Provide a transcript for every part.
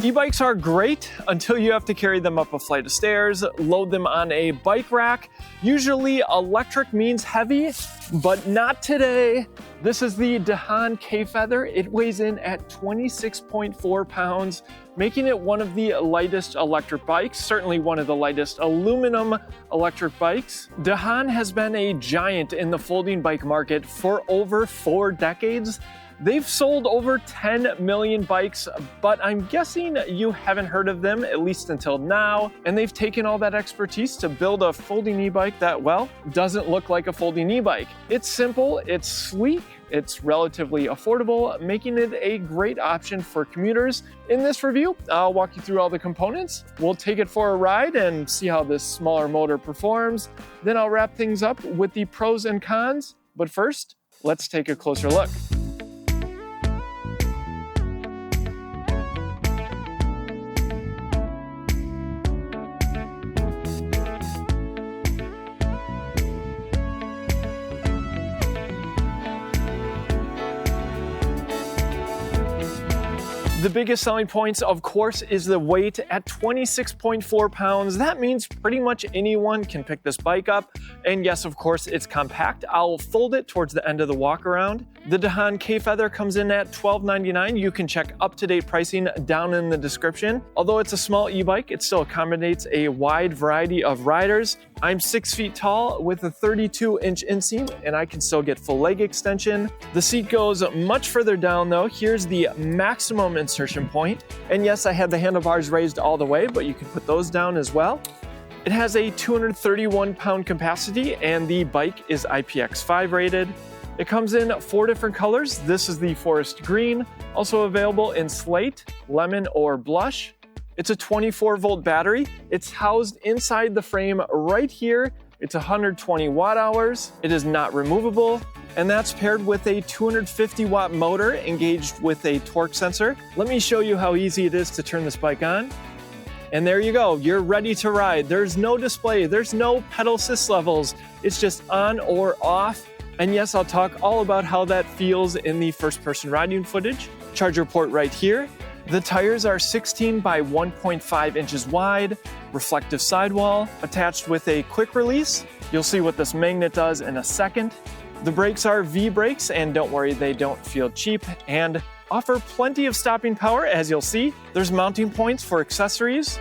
E-bikes are great until you have to carry them up a flight of stairs, load them on a bike rack. Usually electric means heavy, but not today. This is the Dahon K-Feather. It weighs in at 26.4 pounds, making it one of the lightest electric bikes, certainly one of the lightest aluminum electric bikes. Dahon has been a giant in the folding bike market for over 4 decades. They've sold over 10 million bikes, but I'm guessing you haven't heard of them, at least until now. And they've taken all that expertise to build a folding e-bike that, well, doesn't look like a folding e-bike. It's simple, it's sleek, it's relatively affordable, making it a great option for commuters. In this review, I'll walk you through all the components. We'll take it for a ride and see how this smaller motor performs. Then I'll wrap things up with the pros and cons. But first, let's take a closer look. The biggest selling points, of course, is the weight at 26.4 pounds. That means pretty much anyone can pick this bike up. And yes, of course, it's compact. I'll fold it towards the end of the walk around. The Dahon K-Feather comes in at $12.99. You can check up-to-date pricing down in the description. Although it's a small e-bike, it still accommodates a wide variety of riders. I'm 6 feet tall with a 32-inch inseam, and I can still get full leg extension. The seat goes much further down though. Here's the maximum insertion point. And yes, I had the handlebars raised all the way, but you can put those down as well. It has a 231-pound capacity, and the bike is IPX5 rated. It comes in 4 different colors. This is the forest green, also available in slate, lemon, or blush. It's a 24-volt battery. It's housed inside the frame right here. It's 120 watt hours. It is not removable. And that's paired with a 250-watt motor engaged with a torque sensor. Let me show you how easy it is to turn this bike on. And there you go, you're ready to ride. There's no display, there's no pedal assist levels. It's just on or off. And yes, I'll talk all about how that feels in the first-person riding footage. Charger port right here. The tires are 16 by 1.5 inches wide, reflective sidewall, attached with a quick release. You'll see what this magnet does in a second. The brakes are V brakes, and don't worry, they don't feel cheap and offer plenty of stopping power, as you'll see. There's mounting points for accessories.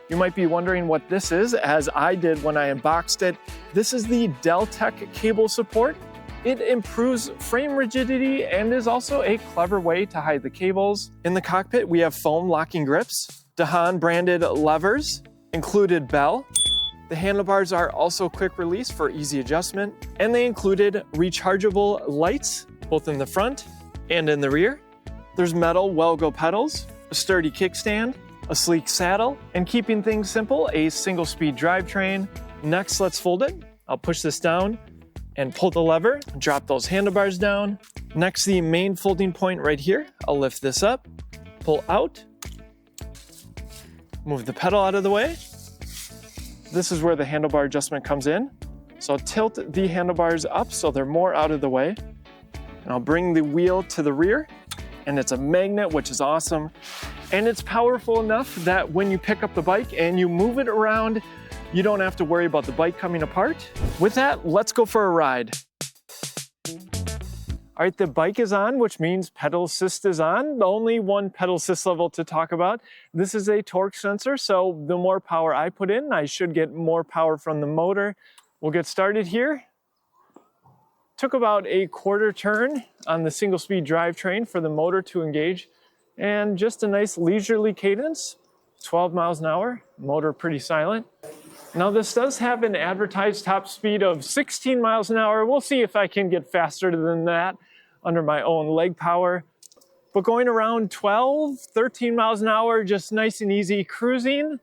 You might be wondering what this is, as I did when I unboxed it. This is the Deltech cable support. It improves frame rigidity and is also a clever way to hide the cables. In the cockpit, we have foam locking grips, Dahon branded levers, included bell. The handlebars are also quick release for easy adjustment, and they included rechargeable lights, both in the front and in the rear. There's metal well-go pedals, a sturdy kickstand, a sleek saddle, and keeping things simple, a single-speed drivetrain. Next, let's fold it. I'll push this down and pull the lever, drop those handlebars down. Next, the main folding point right here. I'll lift this up, pull out, move the pedal out of the way. This is where the handlebar adjustment comes in. So I'll tilt the handlebars up so they're more out of the way. And I'll bring the wheel to the rear, and it's a magnet, which is awesome. And it's powerful enough that when you pick up the bike and you move it around, you don't have to worry about the bike coming apart. With that, let's go for a ride. All right, the bike is on, which means pedal assist is on. Only one pedal assist level to talk about. This is a torque sensor, so the more power I put in, I should get more power from the motor. We'll get started here. Took about a quarter turn on the single speed drivetrain for the motor to engage, and just a nice leisurely cadence, 12 miles an hour, motor pretty silent. Now this does have an advertised top speed of 16 miles an hour. We'll see if I can get faster than that under my own leg power. But going around 12, 13 miles an hour, just nice and easy cruising.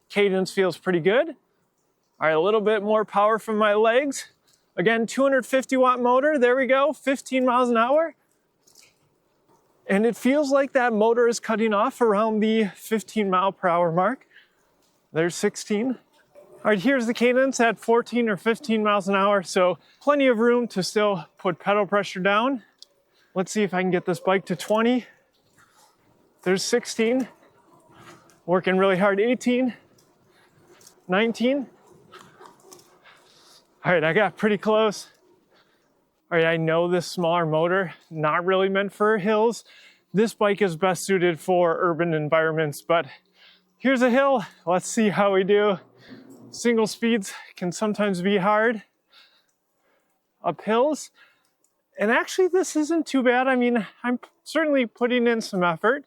Cadence feels pretty good. All right, a little bit more power from my legs. Again, 250 watt motor, there we go, 15 miles an hour. And it feels like that motor is cutting off around the 15 mile per hour mark. There's 16. All right, here's the cadence at 14 or 15 miles an hour, so plenty of room to still put pedal pressure down. Let's see if I can get this bike to 20. There's 16. Working really hard, 18, 19. All right, I got pretty close. All right, I know this smaller motor, not really meant for hills. This bike is best suited for urban environments, but here's a hill. Let's see how we do. Single speeds can sometimes be hard up hills. And actually, this isn't too bad. I mean, I'm certainly putting in some effort.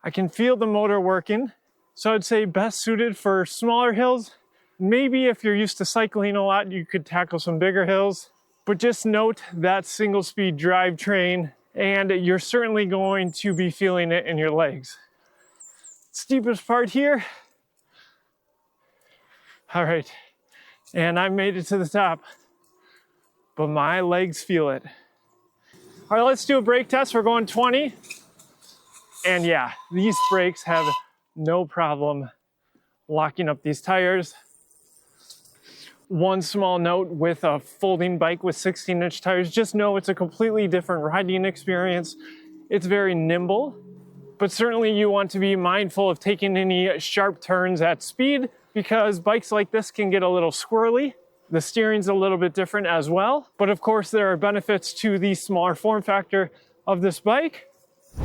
I can feel the motor working. So I'd say best suited for smaller hills. Maybe if you're used to cycling a lot, you could tackle some bigger hills. But just note that single speed drivetrain, and you're certainly going to be feeling it in your legs. Steepest part here. All right, and I made it to the top, but my legs feel it. All right, let's do a brake test. We're going 20. And yeah, these brakes have no problem locking up these tires. One small note with a folding bike with 16-inch tires, just know it's a completely different riding experience. It's very nimble, but certainly you want to be mindful of taking any sharp turns at speed because bikes like this can get a little squirrely. The steering's a little bit different as well, but of course there are benefits to the smaller form factor of this bike.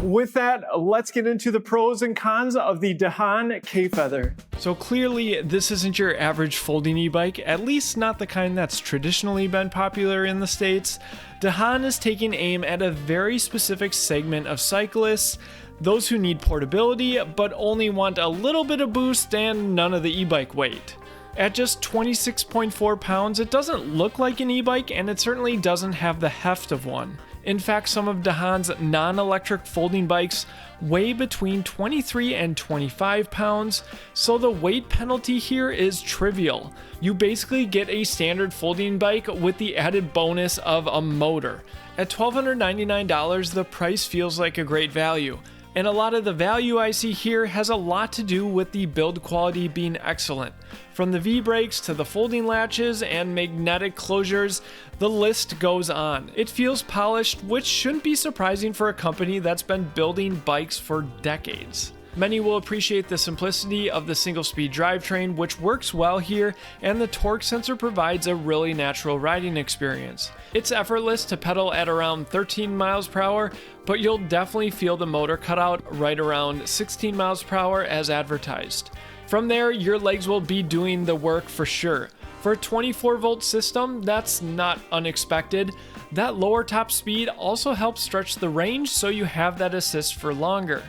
With that, let's get into the pros and cons of the Dahon K-Feather. So clearly, this isn't your average folding e-bike, at least not the kind that's traditionally been popular in the States. Dahon is taking aim at a very specific segment of cyclists, those who need portability, but only want a little bit of boost and none of the e-bike weight. At just 26.4 pounds, it doesn't look like an e-bike, and it certainly doesn't have the heft of one. In fact, some of Dahon's non-electric folding bikes weigh between 23 and 25 pounds, so the weight penalty here is trivial. You basically get a standard folding bike with the added bonus of a motor. At $1,299, the price feels like a great value. And a lot of the value I see here has a lot to do with the build quality being excellent. From the V-brakes to the folding latches and magnetic closures, the list goes on. It feels polished, which shouldn't be surprising for a company that's been building bikes for decades. Many will appreciate the simplicity of the single-speed drivetrain, which works well here, and the torque sensor provides a really natural riding experience. It's effortless to pedal at around 13 miles per hour, but you'll definitely feel the motor cut out right around 16 miles per hour as advertised. From there, your legs will be doing the work for sure. For a 24-volt system, that's not unexpected. That lower top speed also helps stretch the range, so you have that assist for longer.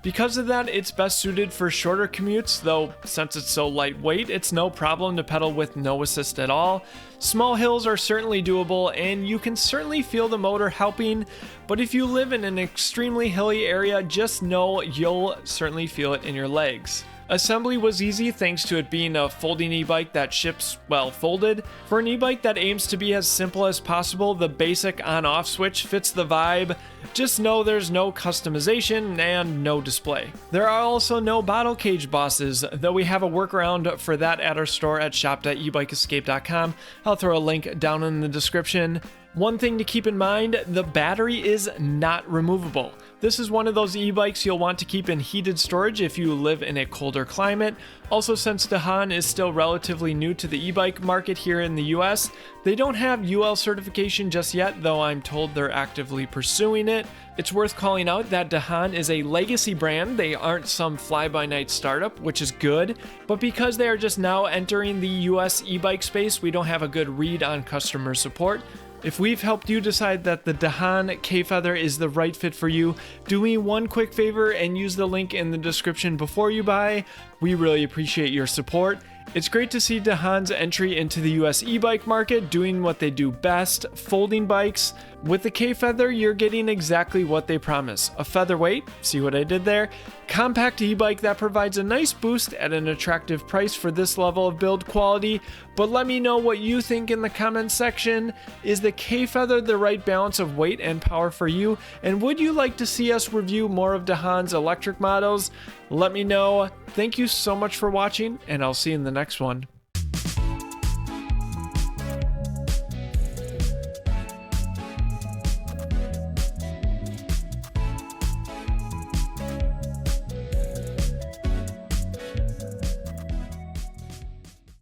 Because of that, it's best suited for shorter commutes, though since it's so lightweight, it's no problem to pedal with no assist at all. Small hills are certainly doable, and you can certainly feel the motor helping, but if you live in an extremely hilly area, just know you'll certainly feel it in your legs. Assembly was easy thanks to it being a folding e-bike that ships, well, folded. For an e-bike that aims to be as simple as possible, the basic on-off switch fits the vibe. Just know there's no customization and no display. There are also no bottle cage bosses, though we have a workaround for that at our store at shop.ebikeescape.com. I'll throw a link down in the description. One thing to keep in mind, the battery is not removable. This is one of those e-bikes you'll want to keep in heated storage if you live in a colder climate. Also, since Dahon is still relatively new to the e-bike market here in the US, they don't have UL certification just yet, though I'm told they're actively pursuing it. It's worth calling out that Dahon is a legacy brand. They aren't some fly-by-night startup, which is good, but because they are just now entering the US e-bike space, we don't have a good read on customer support. If we've helped you decide that the Dahon K-Feather is the right fit for you, do me one quick favor and use the link in the description before you buy. We really appreciate your support. It's great to see Dahon's entry into the US e-bike market doing what they do best, folding bikes. With the K-Feather, you're getting exactly what they promise. A featherweight, see what I did there? Compact e-bike that provides a nice boost at an attractive price for this level of build quality. But let me know what you think in the comments section. Is the K-Feather the right balance of weight and power for you? And would you like to see us review more of Dahon's electric models? Let me know. Thank you so much for watching, and I'll see you in the next one.